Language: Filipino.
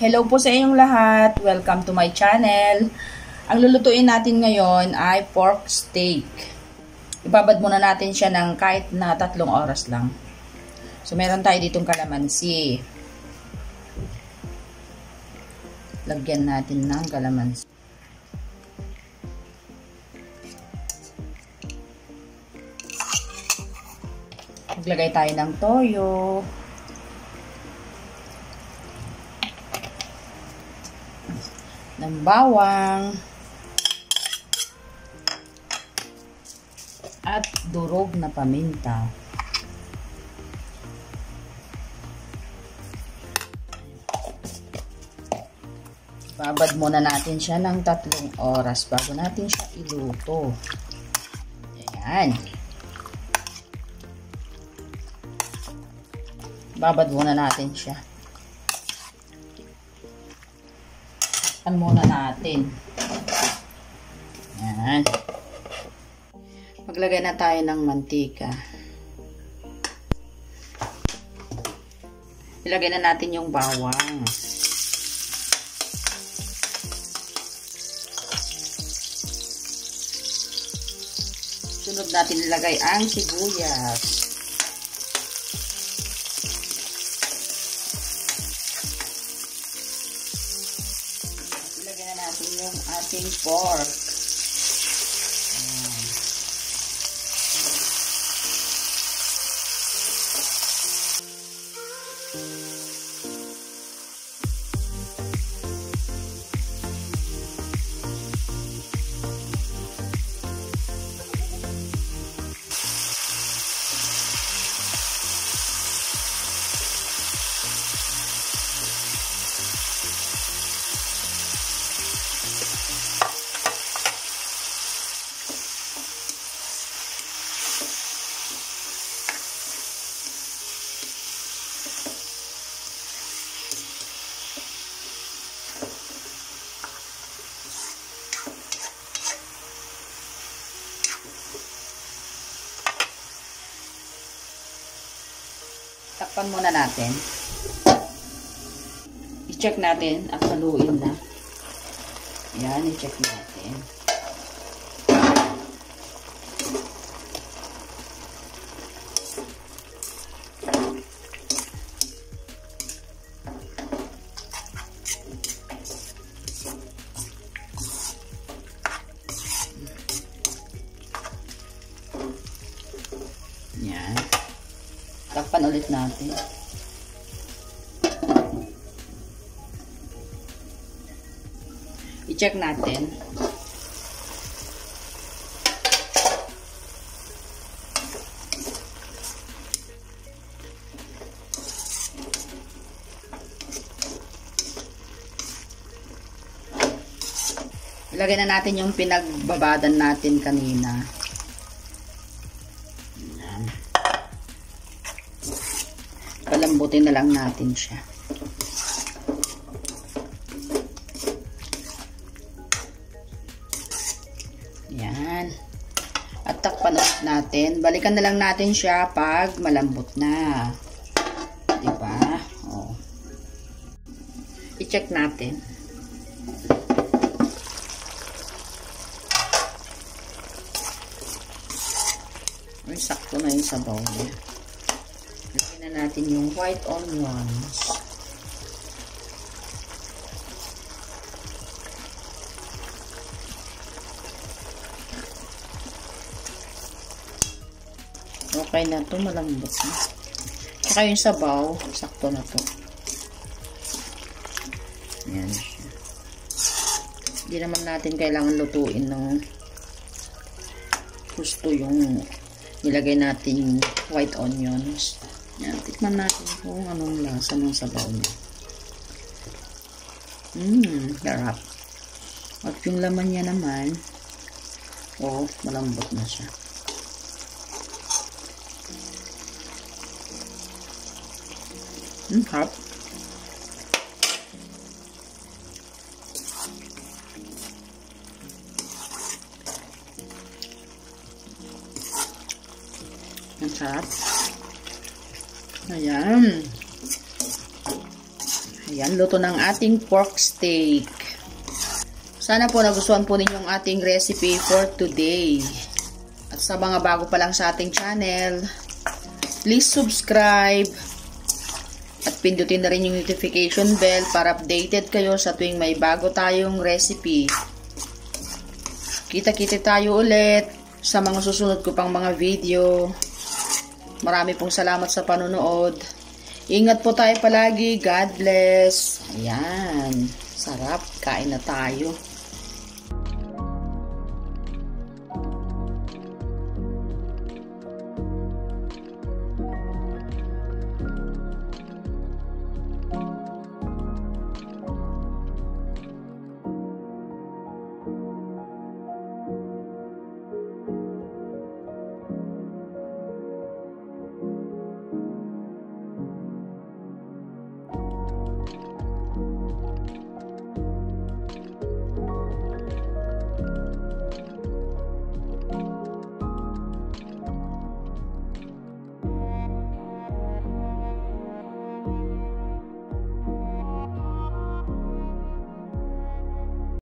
Hello po sa inyong lahat. Welcome to my channel. Ang lulutuin natin ngayon ay pork steak. Ibabad muna natin siya ng kahit na 3 oras lang. So, meron tayo ditong kalamansi. Lagyan natin ng kalamansi. Maglagay tayo ng toyo. Ng bawang at durog na paminta. Babad muna natin siya ng 3 oras bago natin siya iluto. Ayan. Babad muna natin siya. Muna natin. Yan. Maglagay na tayo ng mantika. Ilagay na natin yung bawang. Sunod natin ilagay ang sibuyas. Yung ating pork. Takpan muna natin. I-check natin at haluin na. Yan, i-check natin. Yan. Takpan ulit natin. I-check natin. Ilagay na natin yung pinagbabadan natin kanina. Palambutin na lang natin siya. Yan. At takpan ulit natin. Balikan na lang natin siya pag malambot na. Diba? Oh. I-check natin. Ay, sakto na yung sabaw niya. Lagyan na natin yung white onions. Okay na to, malambot na. Saka yung sabaw, sakto na to. Ayan siya. Hindi naman natin kailangan lutuin ng gusto yung nilagay natin yung white onions. Yan, tikman natin kung anong lasa ng sabaw niya. Sarap. At yung laman niya naman, malambot na siya. Harap. Ang sarap. Ayan. Ayan, luto ng ating pork steak. Sana po nagustuhan po ninyong ating recipe for today. At sa mga bago pa lang sa ating channel, please subscribe at pindutin na rin yung notification bell para updated kayo sa tuwing may bago tayong recipe. Kita-kita tayo ulit sa mga susunod ko pang mga video. Marami pong salamat sa panonood. Ingat po tayo palagi. God bless. Ayan. Sarap. Kain na tayo.